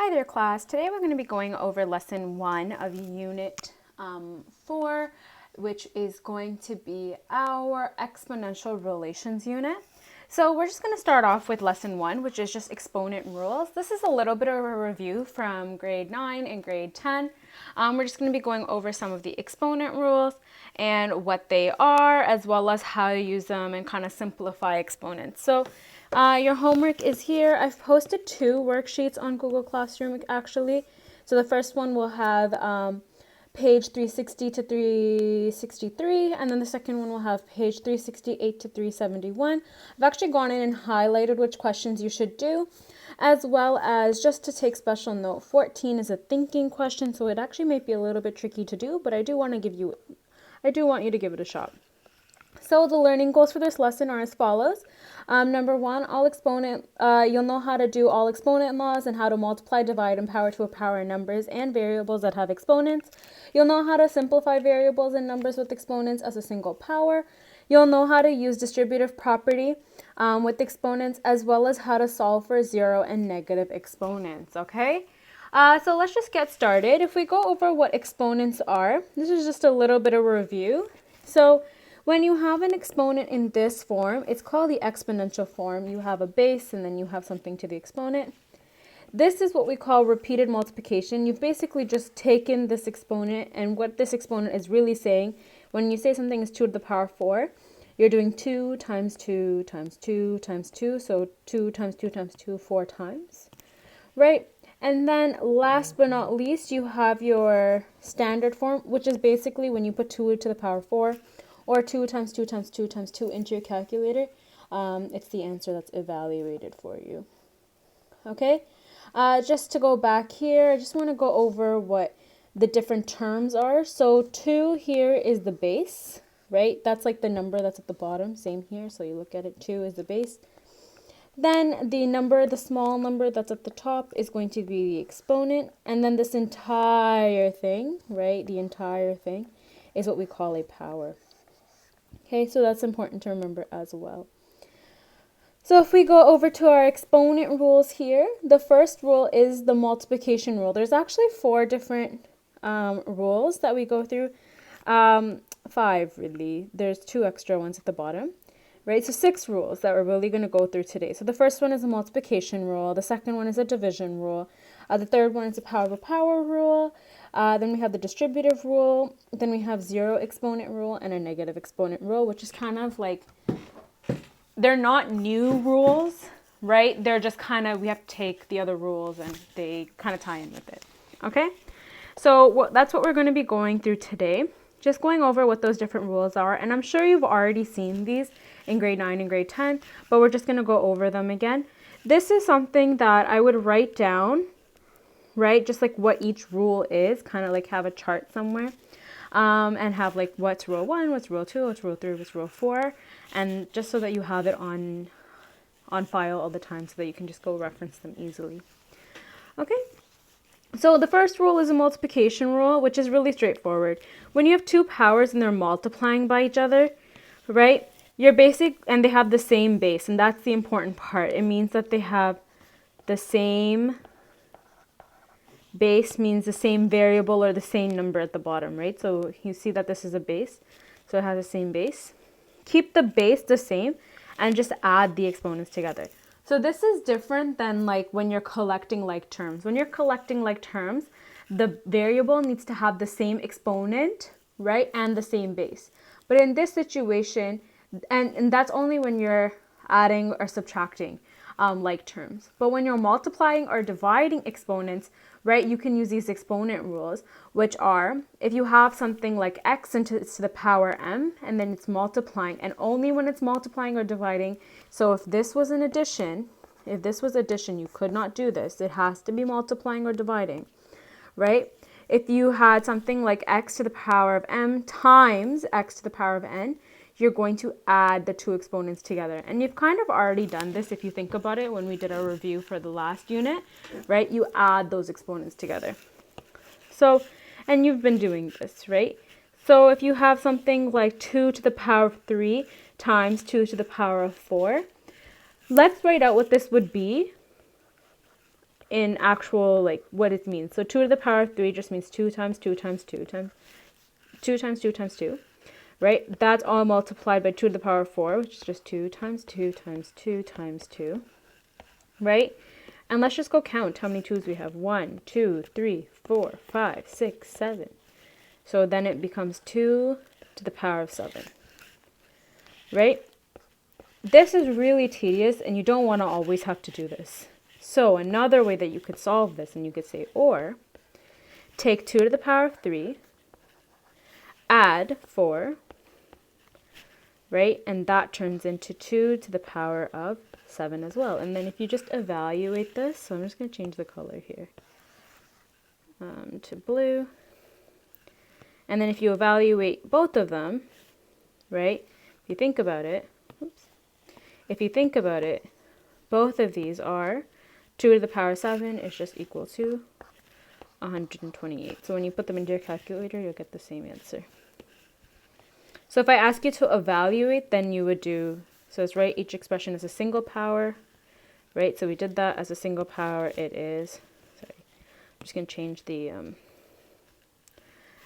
Hi there, class. Today we're going to be going over lesson 1 of unit 4, which is going to be our exponential relations unit. So we're just going to start off with lesson 1, which is just exponent rules. This is a little bit of a review from grade 9 and grade 10. We're just going to be going over some of the exponent rules and what they are, as well as how to use them and kind of simplify exponents. So your homework is here. I've posted 2 worksheets on Google Classroom actually. So the first one will have page 360 to 363, and then the second one will have page 368 to 371. I've actually gone in and highlighted which questions you should do, as well as just to take special note, 14 is a thinking question, so it actually might be a little bit tricky to do, but I do want you to give it a shot. So the learning goals for this lesson are as follows. Number 1, you'll know how to do all exponent laws and how to multiply, divide, and power to a power in numbers and variables that have exponents. You'll know how to simplify variables and numbers with exponents as a single power. You'll know how to use distributive property with exponents, as well as how to solve for 0 and negative exponents, okay? So let's just get started. If we go over what exponents are, this is just a little bit of a review. So when you have an exponent in this form, it's called the exponential form. You have a base and then you have something to the exponent. This is what we call repeated multiplication. You've basically just taken this exponent, and what this exponent is really saying, when you say something is 2 to the power 4, you're doing 2 times 2 times 2 times 2, so 2 times 2 times 2, 4 times, right? And then last but not least, you have your standard form, which is basically when you put 2 to the power 4, or 2 times 2 times 2 times 2 into your calculator, it's the answer that's evaluated for you. Okay, just to go back here, I just want to go over what the different terms are. So 2 here is the base, right? That's like the number that's at the bottom, same here. So you look at it, 2 is the base. Then the small number that's at the top is going to be the exponent. And then this entire thing, right, the entire thing is what we call a power. Okay, so that's important to remember as well. So if we go over to our exponent rules here, the first rule is the multiplication rule. There's actually 4 different rules that we go through. 5 really. There's 2 extra ones at the bottom, right? So 6 rules that we're really going to go through today. So the first one is a multiplication rule. The second one is a division rule. The third one is a power of a power rule. Then we have the distributive rule. Then we have 0 exponent rule and a negative exponent rule, which is kind of like, they're not new rules, right? They're just kind of, we have to take the other rules and they kind of tie in with it, okay? So that's what we're going to be going through today. Just going over what those different rules are. And I'm sure you've already seen these in grade 9 and grade 10, but we're just going to go over them again. This is something that I would write down, right? Just like what each rule is, kind of like have a chart somewhere, and have like what's rule 1, what's rule 2, what's rule 3, what's rule 4, and just so that you have it on file all the time so that you can just go reference them easily. Okay, so the first rule is a multiplication rule, which is really straightforward. When you have 2 powers and they're multiplying by each other, right, and they have the same base, and that's the important part. It means that they have the same base, means the same variable or the same number at the bottom, right? So you see that this is a base, so it has the same base. Keep the base the same and just add the exponents together. So this is different than like when you're collecting like terms. When you're collecting like terms, the variable needs to have the same exponent, right, and the same base. But in this situation, and that's only when you're adding or subtracting like terms. But when you're multiplying or dividing exponents, right, you can use these exponent rules, which are, if you have something like x to the power m, and then it's multiplying, and only when it's multiplying or dividing. So if this was an addition, you could not do this. It has to be multiplying or dividing, right? If you had something like x to the power of m times x to the power of n, you're going to add the 2 exponents together. And you've kind of already done this if you think about it when we did our review for the last unit, right? You add those exponents together. So, and you've been doing this, right? So if you have something like 2 to the power of 3 times 2 to the power of 4, let's write out what this would be. in actual, like, what it means. So 2 to the power of 3 just means 2 times 2 times 2 times 2 times 2 times 2, right? That's all multiplied by 2 to the power of 4, which is just 2 times 2 times 2 times 2, right? And let's just go count how many 2's we have. 1, 2, 3, 4, 5, 6, 7. So then it becomes 2 to the power of 7, right? This is really tedious, and you don't want to always have to do this. So another way that you could solve this, and you could say, or, take 2 to the power of 3, add 4, right? And that turns into 2 to the power of 7 as well. And then if you just evaluate this, so I'm just going to change the color here to blue. And then if you evaluate both of them, right? If you think about it, if you think about it, both of these are 2 to the power of 7 is just equal to 128. So when you put them into your calculator, you'll get the same answer. So if I ask you to evaluate, then you would do, so it's right, each expression is a single power, right? So we did that as a single power. It is, sorry, I'm just going to change the,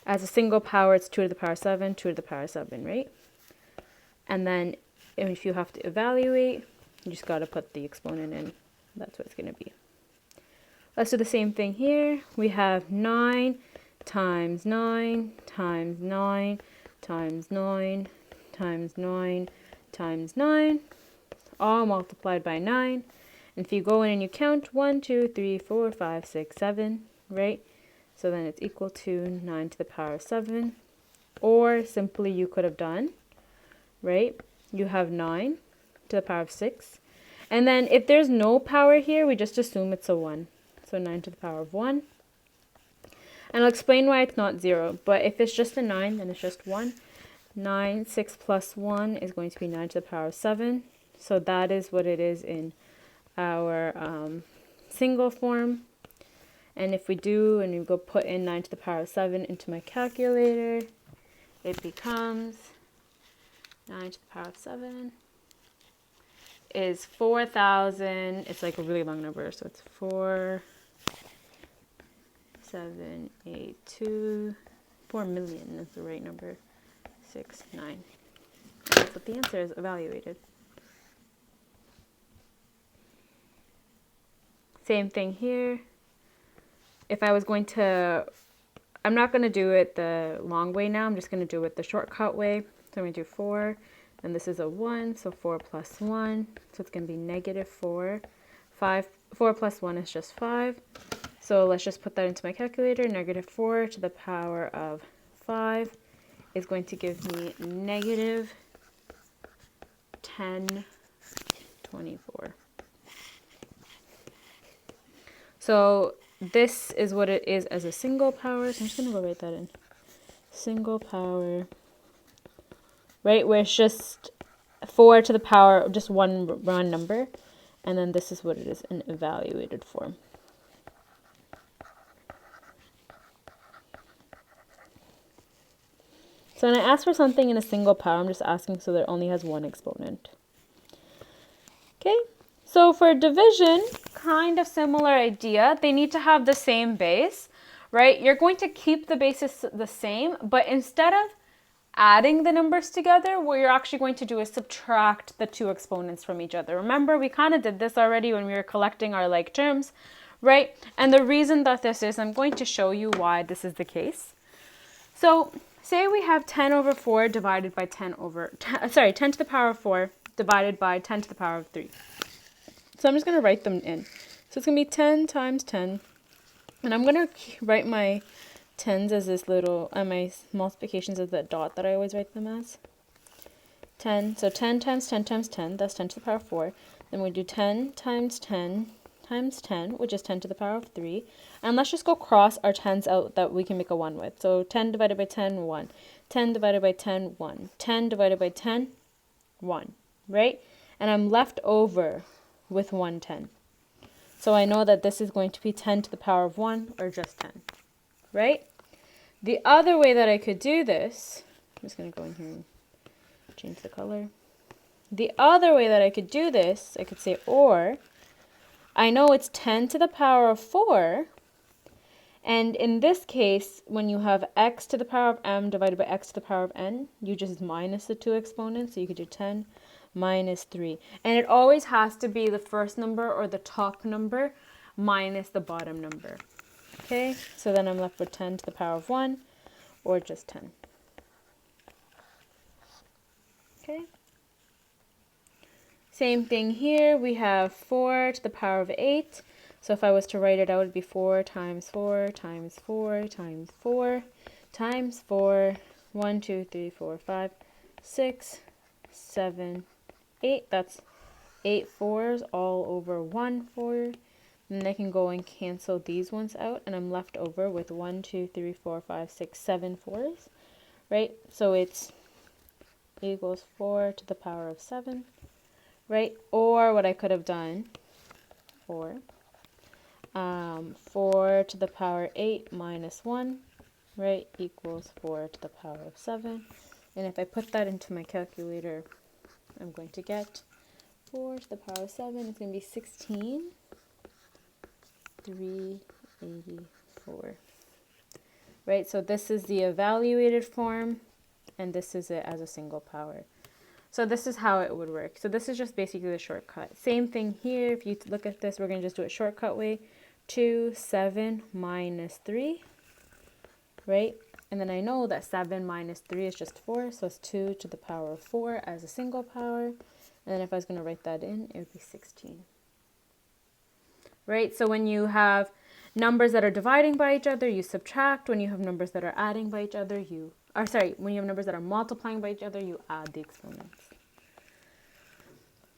as a single power, it's 2 to the power 7, 2 to the power 7, right? And then if you have to evaluate, you just got to put the exponent in. That's what it's going to be. Let's do the same thing here. We have 9 times 9 times 9 times 9 times 9 times 9, all multiplied by 9. And if you go in and you count 1, 2, 3, 4, 5, 6, 7, right? So then it's equal to 9 to the power of 7. Or simply you could have done, right? You have 9 to the power of 6. And then if there's no power here, we just assume it's a 1. So 9 to the power of 1. And I'll explain why it's not 0. But if it's just a 9, then it's just 1. 9, 6 plus 1 is going to be 9 to the power of 7. So that is what it is in our single form. And if we do, and you go put in 9 to the power of 7 into my calculator, it becomes 9 to the power of 7 is 4,000. It's like a really long number, so it's 4, 7, 8, 2, 4 million is the right number. 6, 9. That's what the answer is evaluated. Same thing here. If I was going to, I'm not going to do it the long way now. I'm just going to do it the shortcut way. So I'm going to do 4, and this is a 1, so 4 plus 1. So it's going to be negative 4. 4 plus 1 is just 5. So let's just put that into my calculator. Negative 4 to the power of 5 is going to give me negative 1024. So this is what it is as a single power. So I'm just going to go write that in. Single power, right, where it's just 4 to the power of just one round number. And then this is what it is in evaluated form. So when I ask for something in a single power, I'm just asking so that it only has one exponent. Okay, so for division, kind of similar idea. They need to have the same base, right? You're going to keep the bases the same, but instead of adding the numbers together, what you're actually going to do is subtract the two exponents from each other. Remember, we kind of did this already when we were collecting our like terms, right? And the reason that this is, I'm going to show you why this is the case. So say we have 10 over 4 divided by 10 to the power of 4 divided by 10 to the power of 3. So I'm just going to write them in. So it's going to be 10 times 10. And I'm going to write my tens as this little, and my multiplications as the dot that I always write them as. 10. So 10 times 10 times 10, that's 10 to the power of 4. Then we do 10 times 10 times 10, which is 10 to the power of 3. And let's just go cross our 10s out that we can make a 1 with. So 10 divided by 10, 1. 10 divided by 10, 1. 10 divided by 10, 1. Right? And I'm left over with 110. So I know that this is going to be 10 to the power of 1 or just 10. Right? The other way that I could do this, I'm just going to go in here and change the color. The other way that I could do this, I could say or, I know it's 10 to the power of 4. And in this case, when you have x to the power of m divided by x to the power of n, you just minus the two exponents. So you could do 10 minus 3. And it always has to be the first number or the top number minus the bottom number. Okay, so then I'm left with 10 to the power of 1 or just 10. Okay. Same thing here. We have 4 to the power of 8. So if I was to write it out, it would be 4 times 4 times 4 times 4 times 4. 1, 2, 3, 4, 5, 6, 7, 8. That's 8 fours all over 1 4. And I can go and cancel these ones out, and I'm left over with 1, 2, 3, 4, 5, 6, 7 fours, right? So it's equals 4 to the power of 7, right? Or what I could have done, or 4 to the power 8 minus 1, right, equals 4 to the power of 7. And if I put that into my calculator, I'm going to get 4 to the power of 7. It's going to be 16,384. Right, so this is the evaluated form, and this is it as a single power. So this is how it would work. So this is just basically the shortcut. Same thing here. If you look at this, we're going to just do it shortcut way. 2, 7 minus 3, right? And then I know that 7 minus 3 is just 4, so it's 2 to the power of 4 as a single power. And then if I was going to write that in, it would be 16. Right? So when you have numbers that are dividing by each other, you subtract. When you have numbers that are adding by each other, when you have numbers that are multiplying by each other, you add the exponents.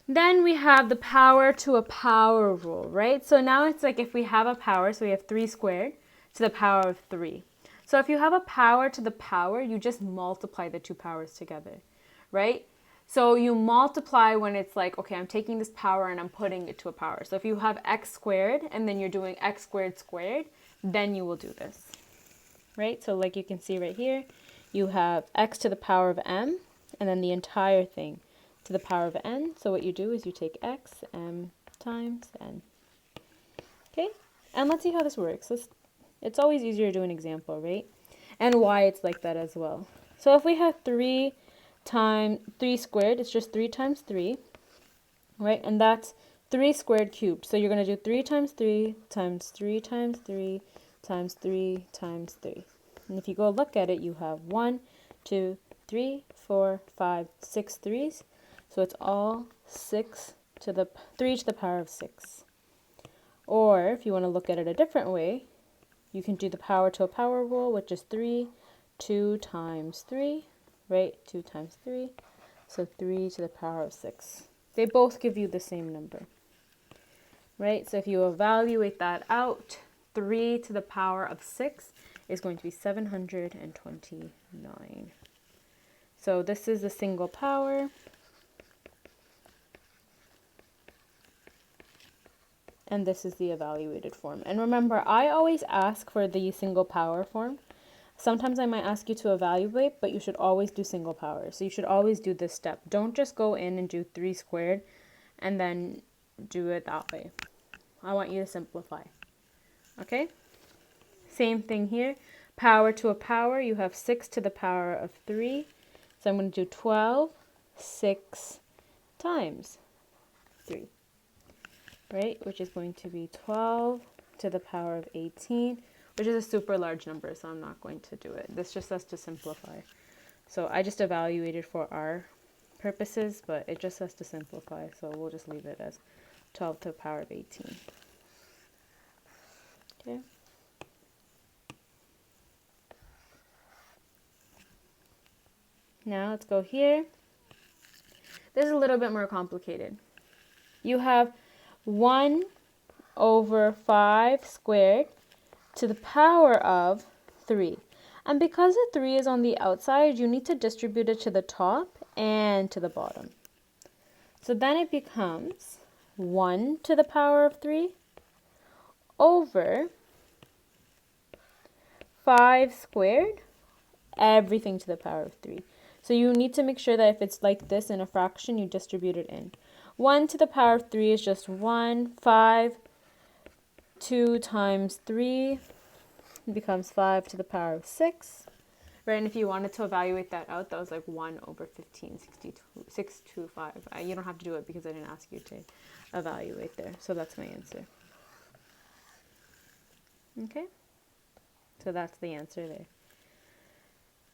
Then we have the power to a power rule, right? So now it's like if we have a power, so we have 3 squared to the power of 3. So if you have a power to the power, you just multiply the two powers together, right? So you multiply when it's like, okay, I'm taking this power and I'm putting it to a power. So if you have x squared and then you're doing x squared squared, then you will do this, right? So like you can see right here, you have x to the power of m and then the entire thing to the power of n. So what you do is you take x, m times n. Okay, and let's see how this works. It's always easier to do an example, right? And why it's like that as well. So if we have 3 squared, it's just 3 times 3, right? And that's 3 squared cubed. So you're going to do 3 times 3 times 3 times 3 times 3 times 3. And if you go look at it, you have 1, 2, 3, 4, 5, 6 threes. So it's all 3 to the power of 6. Or if you want to look at it a different way, you can do the power to a power rule, which is 2 times 3, right? 2 times 3. So 3 to the power of 6. They both give you the same number, right? So if you evaluate that out, 3 to the power of 6 is going to be 729. So this is a single power. And this is the evaluated form. And remember, I always ask for the single power form. Sometimes I might ask you to evaluate, but you should always do single power. So you should always do this step. Don't just go in and do 3 squared and then do it that way. I want you to simplify. Okay? Same thing here. Power to a power, you have 6 to the power of 3. So I'm going to do 12, 6 times 3. Right, which is going to be 12 to the power of 18, which is a super large number, so I'm not going to do it. This just has to simplify. So I just evaluated for our purposes, but it just has to simplify, so we'll just leave it as 12 to the power of 18. Okay. Now let's go here. This is a little bit more complicated. You have 1 over 5 squared to the power of 3. And because the 3 is on the outside, you need to distribute it to the top and to the bottom. So then it becomes 1 to the power of 3 over 5 squared, everything to the power of 3. So you need to make sure that if it's like this in a fraction, you distribute it in. 1 to the power of 3 is just 1, 5 2 times 3 becomes 5 to the power of 6. Right, and if you wanted to evaluate that out, that was like 1 over 15, 62, 625. You don't have to do it because I didn't ask you to evaluate there. So that's my answer. Okay, so that's the answer there.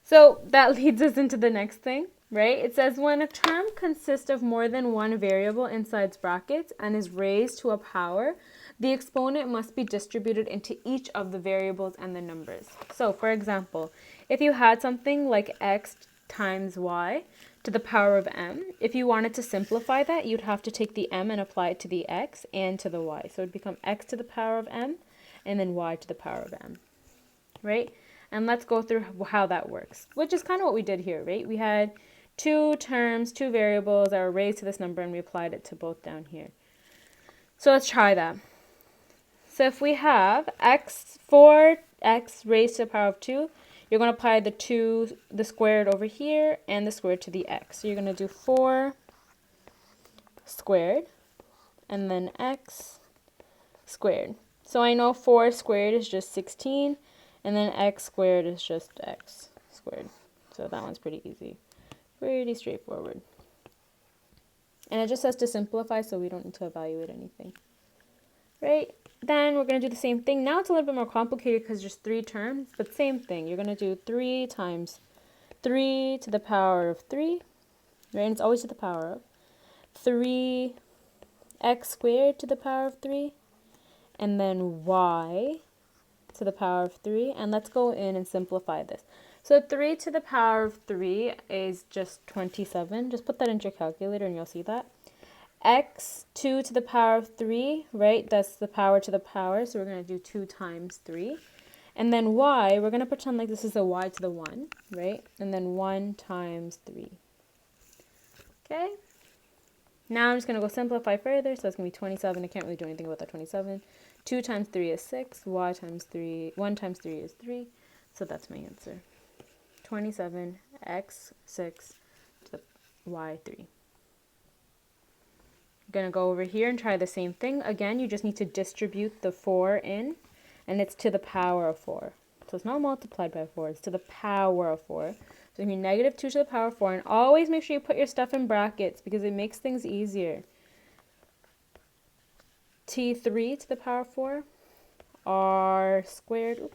So that leads us into the next thing, right? It says when a term consists of more than one variable inside brackets and is raised to a power, the exponent must be distributed into each of the variables and the numbers. So for example, if you had something like x times y to the power of m, if you wanted to simplify that, you'd have to take the m and apply it to the x and to the y. So it would become x to the power of m and then y to the power of m, right? And let's go through how that works, which is kind of what we did here, right? We had two terms, two variables that were raised to this number, and we applied it to both down here. So let's try that. So if we have 4x raised to the power of 2, you're going to apply the squared over here and the squared to the x. So you're going to do 4 squared and then x squared. So I know 4 squared is just 16, and then x squared is just x squared. So that one's pretty easy. Pretty straightforward. And it just says to simplify, so we don't need to evaluate anything. Right? Then we're going to do the same thing. Now it's a little bit more complicated because there's 3 terms, but same thing. You're going to do 3 times 3 to the power of 3, right? And it's always to the power of 3x squared to the power of 3, and then y to the power of 3. And let's go in and simplify this. So 3 to the power of 3 is just 27. Just put that into your calculator and you'll see that. X, 2 to the power of 3, right? That's the power to the power. So we're going to do 2 times 3. And then y, we're going to pretend like this is a y to the 1, right? And then 1 times 3. Okay? Now I'm just going to go simplify further. So it's going to be 27. I can't really do anything about that 27. 2 times 3 is 6. 1 times 3 is 3. So that's my answer. 27, x 6 to the y 3. Going to go over here and try the same thing. Again, you just need to distribute the 4 in, and it's to the power of 4. So it's not multiplied by 4, it's to the power of 4. So you can negative 2 to the power of 4, and always make sure you put your stuff in brackets because it makes things easier. T3 to the power of 4, r squared,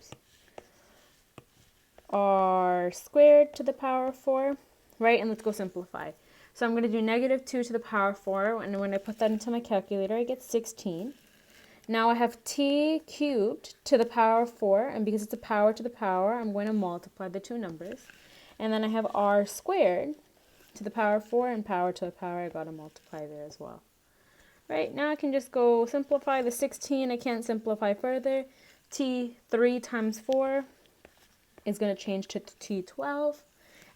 r squared to the power of 4, right? And let's go simplify. So I'm going to do negative 2 to the power of 4, and when I put that into my calculator, I get 16. Now I have t cubed to the power of 4, and because it's a power to the power, I'm going to multiply the two numbers. And then I have r squared to the power of 4, and power to the power, I got to multiply there as well. Right, now I can just go simplify the 16. I can't simplify further. T3 times 4 is going to change to T12.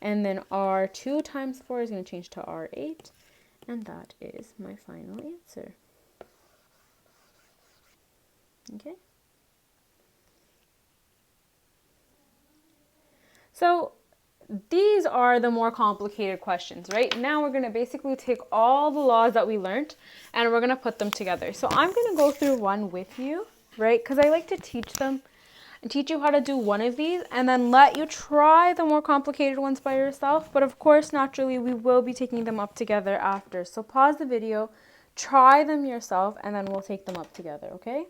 And then R2 times 4 is going to change to R8. And that is my final answer. Okay. So these are the more complicated questions, right? Now we're going to basically take all the laws that we learned and we're going to put them together. So I'm going to go through one with you, right? Because I like to teach them and teach you how to do one of these and then let you try the more complicated ones by yourself. But of course, naturally, we will be taking them up together after. So pause the video, try them yourself, and then we'll take them up together, okay?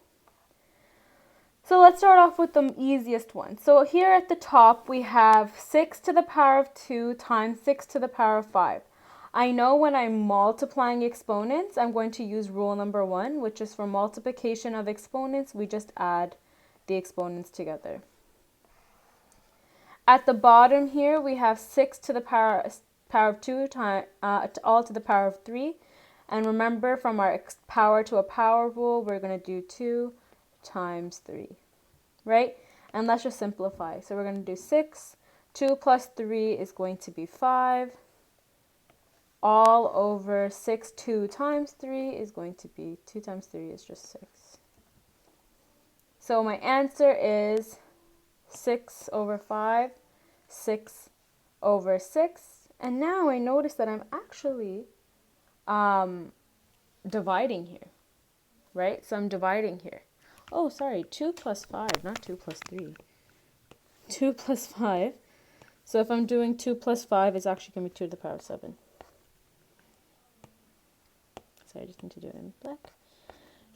So let's start off with the easiest one. So here at the top, we have 6 to the power of 2 times 6 to the power of 5. I know when I'm multiplying exponents, I'm going to use rule number 1, which is for multiplication of exponents, we just add the exponents together. At the bottom here, we have 6 to the power of 2 times all to the power of 3. And remember, from our power to a power rule, we're going to do 2 times 3, right? And let's just simplify. So we're going to do 6. 2 plus 3 is going to be 5. All over 6, 2 times 3 is going to be 2 times 3 is just 6. So my answer is 6 over 5, 6 over 6. And now I notice that I'm actually dividing here, right? So I'm dividing here. Oh, sorry, 2 plus 5, not 2 plus 3. 2 plus 5. So if I'm doing 2 plus 5, it's actually going to be 2 to the power of 7. So I just need to do it in black.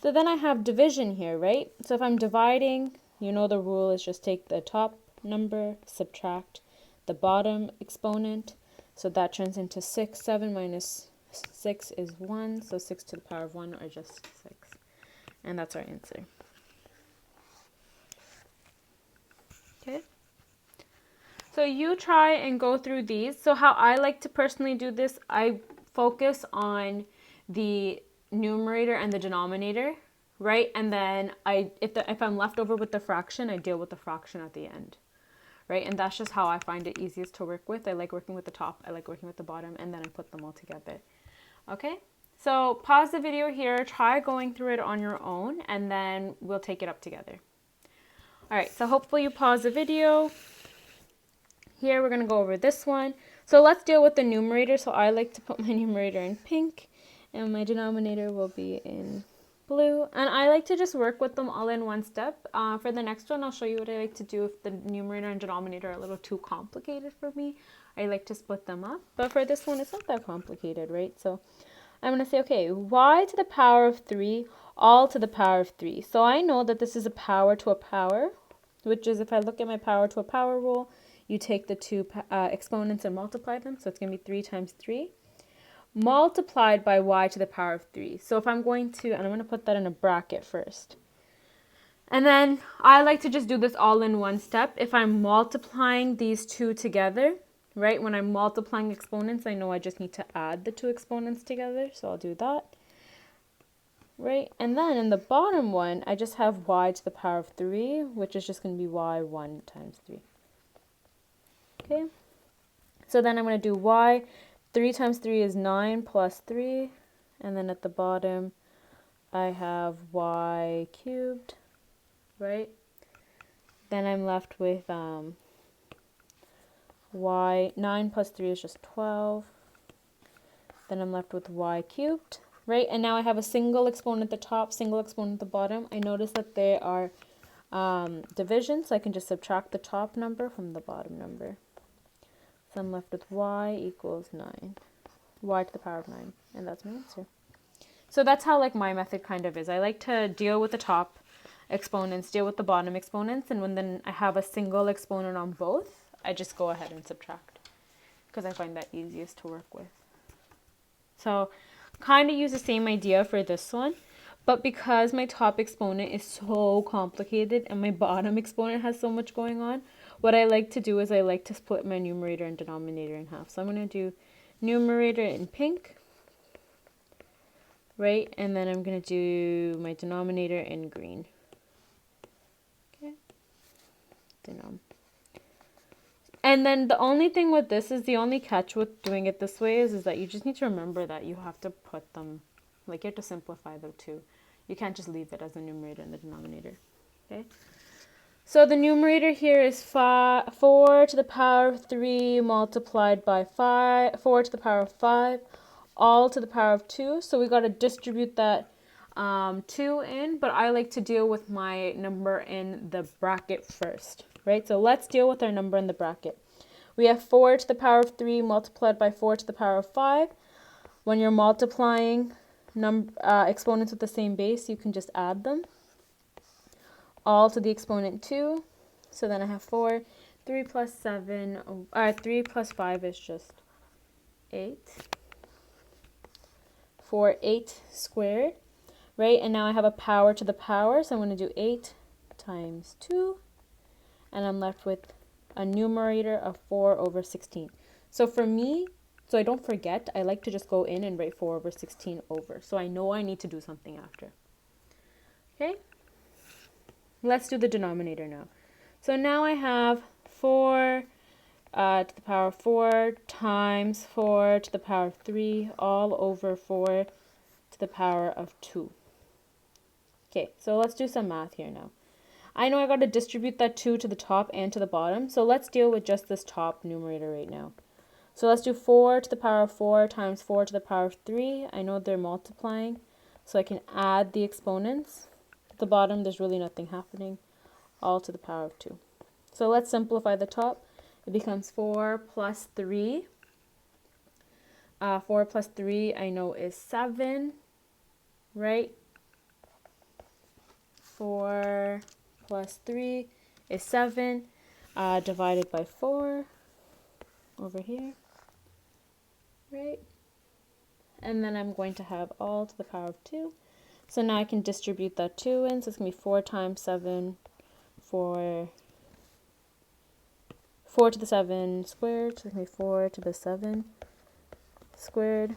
So then I have division here, right? So if I'm dividing, you know the rule is just take the top number, subtract the bottom exponent. So that turns into 6. 7 minus 6 is 1. So 6 to the power of 1 or just 6. And that's our answer. Okay. So you try and go through these. So how I like to personally do this, I focus on the numerator and the denominator, right? And then if I'm left over with the fraction, I deal with the fraction at the end, right? And that's just how I find it easiest to work with. I like working with the top, I like working with the bottom, and then I put them all together. Okay, so pause the video here, try going through it on your own, and then we'll take it up together. All right, so hopefully you pause the video. Here we're going to go over this one. So let's deal with the numerator. So I like to put my numerator in pink and my denominator will be in blue. And I like to just work with them all in one step. For the next one, I'll show you what I like to do if the numerator and denominator are a little too complicated for me. I like to split them up. But for this one, it's not that complicated, right? So I'm going to say, okay, y to the power of 3, all to the power of 3. So I know that this is a power to a power, which is if I look at my power to a power rule, you take the two exponents and multiply them. So it's going to be 3 times 3 multiplied by y to the power of 3. So if I'm going to, and I'm going to put that in a bracket first. And then I like to just do this all in one step. If I'm multiplying these two together, right, when I'm multiplying exponents, I know I just need to add the two exponents together. So I'll do that. Right, and then in the bottom one, I just have y to the power of 3, which is just going to be y1 times 3. Okay, so then I'm going to do y. 3 times 3 is 9 plus 3. And then at the bottom, I have y cubed, right? Then I'm left with y. 9 plus 3 is just 12. Then I'm left with y cubed, right? And now I have a single exponent at the top, single exponent at the bottom. I notice that they are division, so I can just subtract the top number from the bottom number. So I'm left with y equals 9, y to the power of 9, and that's my answer. So that's how like my method kind of is. I like to deal with the top exponents, deal with the bottom exponents, and when then I have a single exponent on both, I just go ahead and subtract because I find that easiest to work with. So kind of use the same idea for this one, but because my top exponent is so complicated and my bottom exponent has so much going on, what I like to do is I like to split my numerator and denominator in half. So I'm going to do numerator in pink, right? And then I'm going to do my denominator in green. Okay. And then the only thing with this is the only catch with doing it this way is that you just need to remember that you have to put them, like you have to simplify the two. You can't just leave it as the numerator and the denominator. Okay. So the numerator here is 4 to the power of 3 multiplied by 4 to the power of 5, all to the power of 2. So we got to distribute that 2 in, but I like to deal with my number in the bracket first, right? So let's deal with our number in the bracket. We have 4 to the power of 3 multiplied by 4 to the power of 5. When you're multiplying exponents with the same base, you can just add them. All to the exponent 2. So then I have 4. 3 plus 5 is just 8. 8 squared, right? And now I have a power to the power, so I'm going to do 8 times 2. And I'm left with a numerator of 4 over 16. So for me, so I don't forget, I like to just go in and write 4 over 16 over. So I know I need to do something after. Okay? Let's do the denominator now. So now I have 4 to the power of 4 times 4 to the power of 3 all over 4 to the power of 2. Okay, so let's do some math here now. I know I got to distribute that 2 to the top and to the bottom, so let's deal with just this top numerator right now. So let's do 4 to the power of 4 times 4 to the power of 3. I know they're multiplying, so I can add the exponents. At the bottom, there's really nothing happening. All to the power of 2. So let's simplify the top. It becomes 4 plus 3. 4 plus 3 I know is 7, right? 4 plus 3 is 7, divided by 4 over here, right? And then I'm going to have all to the power of 2. So now I can distribute that 2 in, so it's going to be 4 times 7, 4 to the 7 squared, so it's going to be 4 to the 7 squared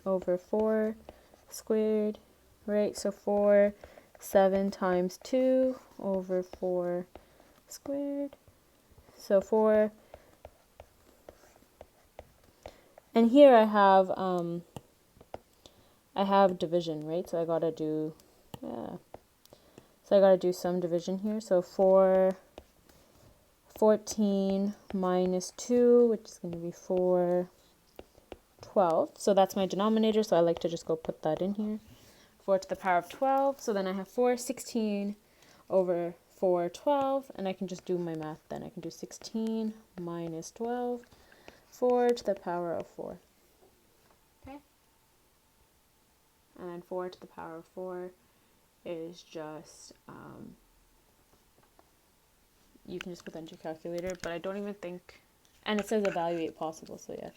over 4 squared, right? So 7 times 2 over 4 squared. So 4. And here I have division, right? So I gotta do, some division here. So 14 minus 2, which is going to be 12. So that's my denominator, so I like to just go put that in here. 4 to the power of 12. So then I have 416 over 412, and I can just do my math then. I can do 16 minus 12, 4 to the power of 4. Okay? And then 4 to the power of 4 is just, you can just put that into your calculator, but I don't even think, and it says evaluate possible, so yeah.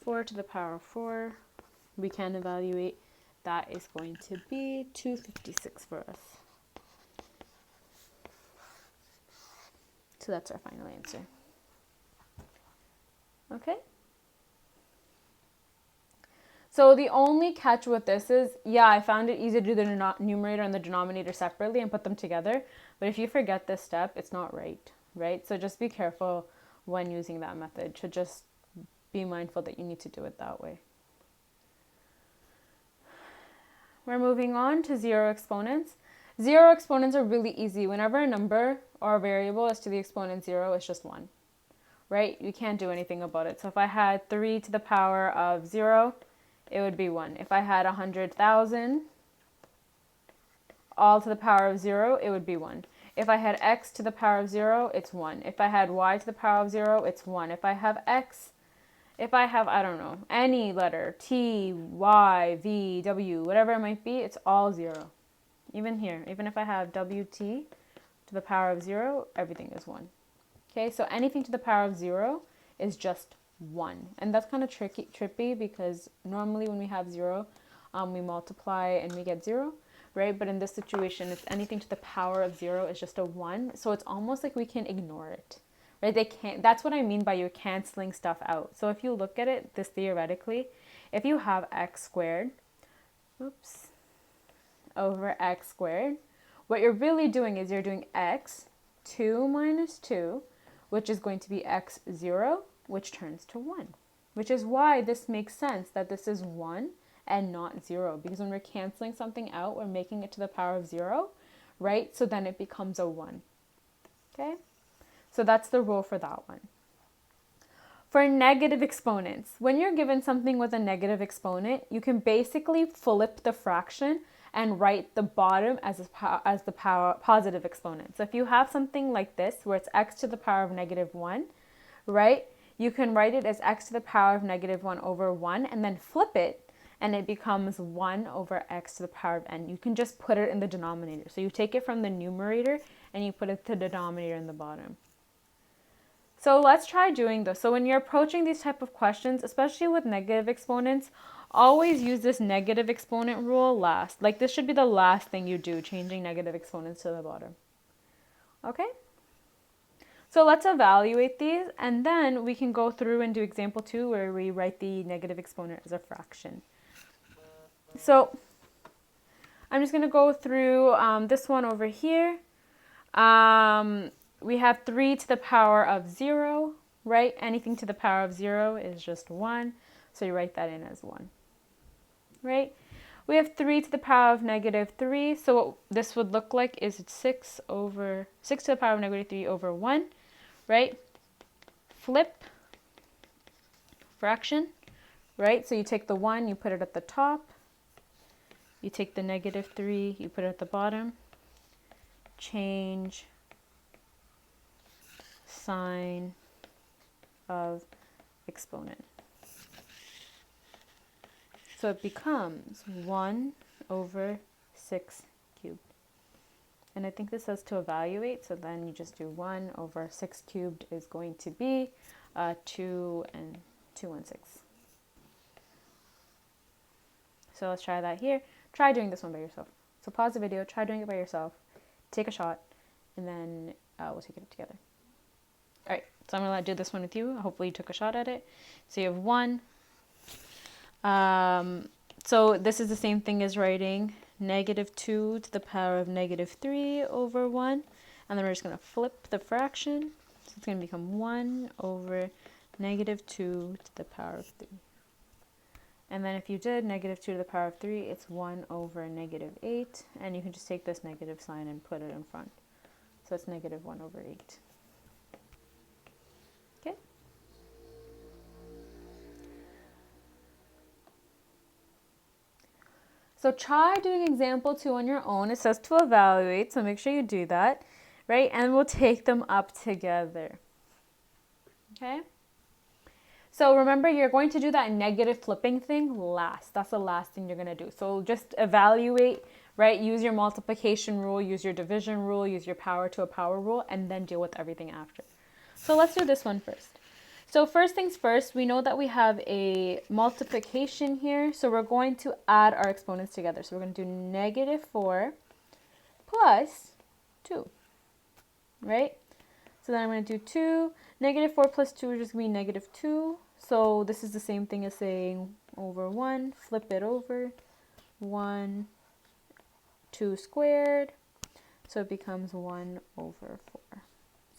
4 to the power of 4, we can evaluate. That is going to be 256 for us. So that's our final answer. Okay? So the only catch with this is, yeah, I found it easy to do the numerator and the denominator separately and put them together. But if you forget this step, it's not right? So just be careful when using that method to just be mindful that you need to do it that way. We're moving on to zero exponents. Zero exponents are really easy. Whenever a number or a variable is to the exponent 0, it's just 1, right? You can't do anything about it. So if I had 3 to the power of 0, it would be 1. If I had 100,000 all to the power of 0, it would be 1. If I had x to the power of 0, it's 1. If I had y to the power of 0, it's 1. If I have I don't know, any letter, T, Y, V, W, whatever it might be, it's all 0. Even here, even if I have WT to the power of 0, everything is 1. Okay, so anything to the power of 0 is just 1. And that's kind of trippy because normally when we have 0, we multiply and we get 0, right? But in this situation, if anything to the power of 0 is just a 1, so it's almost like we can ignore it. Right? They can't. That's what I mean by you're canceling stuff out. So if you look at it this theoretically, if you have x squared, over x squared, what you're really doing is you're doing x 2 minus 2, which is going to be x 0, which turns to 1. Which is why this makes sense that this is 1 and not 0. Because when we're canceling something out, we're making it to the power of 0, right? So then it becomes a 1. Okay? So that's the rule for that one. For negative exponents, when you're given something with a negative exponent, you can basically flip the fraction and write the bottom as the positive exponent. So if you have something like this, where it's x to the power of negative 1, right? You can write it as x to the power of negative 1 over 1, and then flip it, and it becomes 1 over x to the power of n. You can just put it in the denominator. So you take it from the numerator, and you put it to the denominator in the bottom. So let's try doing this. So when you're approaching these type of questions, especially with negative exponents, always use this negative exponent rule last. Like this should be the last thing you do, changing negative exponents to the bottom. Okay? So let's evaluate these, and then we can go through and do example 2 where we write the negative exponent as a fraction. So I'm just going to go through this one over here. We have 3 to the power of 0, right? Anything to the power of 0 is just 1, so you write that in as 1, right? We have 3 to the power of negative 3, so what this would look like is 6 to the power of negative 3 over 1, right? Flip fraction, right? So you take the 1, you put it at the top. You take the negative 3, you put it at the bottom. change sign of exponent. So it becomes 1 over 6 cubed. And I think this says to evaluate, so then you just do 1 over 6 cubed is going to be 2 and 6. So let's try that here. Try doing this one by yourself. So pause the video, try doing it by yourself, take a shot, and then we'll take it together. All right, so I'm going to do this one with you. Hopefully you took a shot at it. So you have 1. So this is the same thing as writing negative 2 to the power of negative 3 over 1. And then we're just going to flip the fraction. So it's going to become 1 over negative 2 to the power of 3. And then if you did negative 2 to the power of 3, it's 1 over negative 8. And you can just take this negative sign and put it in front. So it's negative 1 over 8. Okay. So try doing example 2 on your own. It says to evaluate, so make sure you do that, right? And we'll take them up together. Okay? So remember, you're going to do that negative flipping thing last. That's the last thing you're going to do. So just evaluate, right? Use your multiplication rule, use your division rule, use your power to a power rule, and then deal with everything after. So let's do this one first. So first things first, we know that we have a multiplication here. So we're going to add our exponents together. So we're going to do negative 4 plus 2, right? So then I'm going to do 2. Negative 4 plus 2 is just going to be negative 2. So this is the same thing as saying over 1. Flip it over. 1, 2 squared. So it becomes 1 over 4.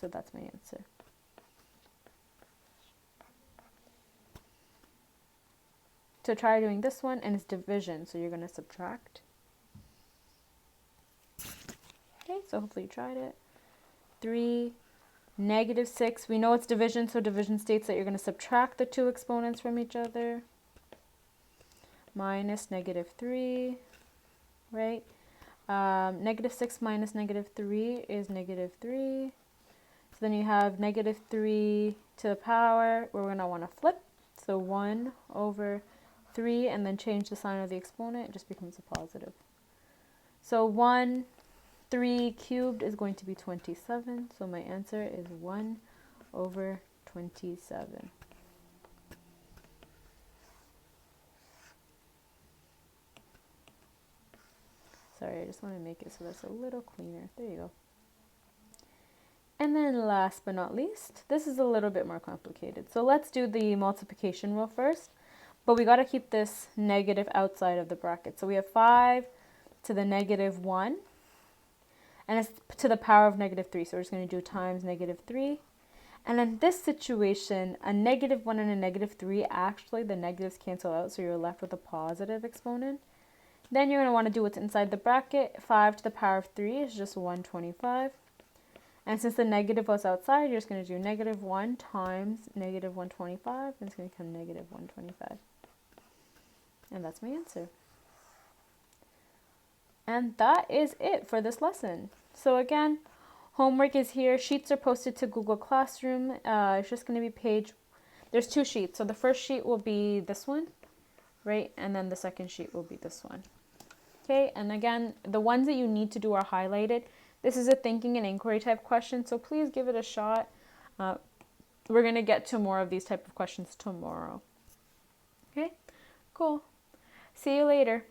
So that's my answer. So try doing this one, and it's division, so you're going to subtract. Okay, so hopefully you tried it. 3, negative 6. We know it's division, so division states that you're going to subtract the two exponents from each other. Minus negative 3, right? Negative 6 minus negative 3 is negative 3. So then you have negative 3 to the power. We're going to want to flip. So 1 over 3, and then change the sign of the exponent. It just becomes a positive. So 1, 3 cubed is going to be 27. So my answer is 1 over 27. Sorry, I just want to make it so that's a little cleaner. There you go. And then last but not least, this is a little bit more complicated. So let's do the multiplication rule first. But we got to keep this negative outside of the bracket. So we have 5 to the negative 1. And it's to the power of negative 3. So we're just going to do times negative 3. And in this situation, a negative 1 and a negative 3, actually the negatives cancel out. So you're left with a positive exponent. Then you're going to want to do what's inside the bracket. 5 to the power of 3 is just 125. And since the negative was outside, you're just going to do negative 1 times negative 125. And it's going to become negative 125. And that's my answer. And that is it for this lesson. So again, homework is here. Sheets are posted to Google Classroom. It's just going to be there's 2 sheets. So the first sheet will be this one, right? And then the second sheet will be this one. Okay, and again, the ones that you need to do are highlighted. This is a thinking and inquiry type question, so please give it a shot. We're going to get to more of these type of questions tomorrow. Okay, cool. See you later.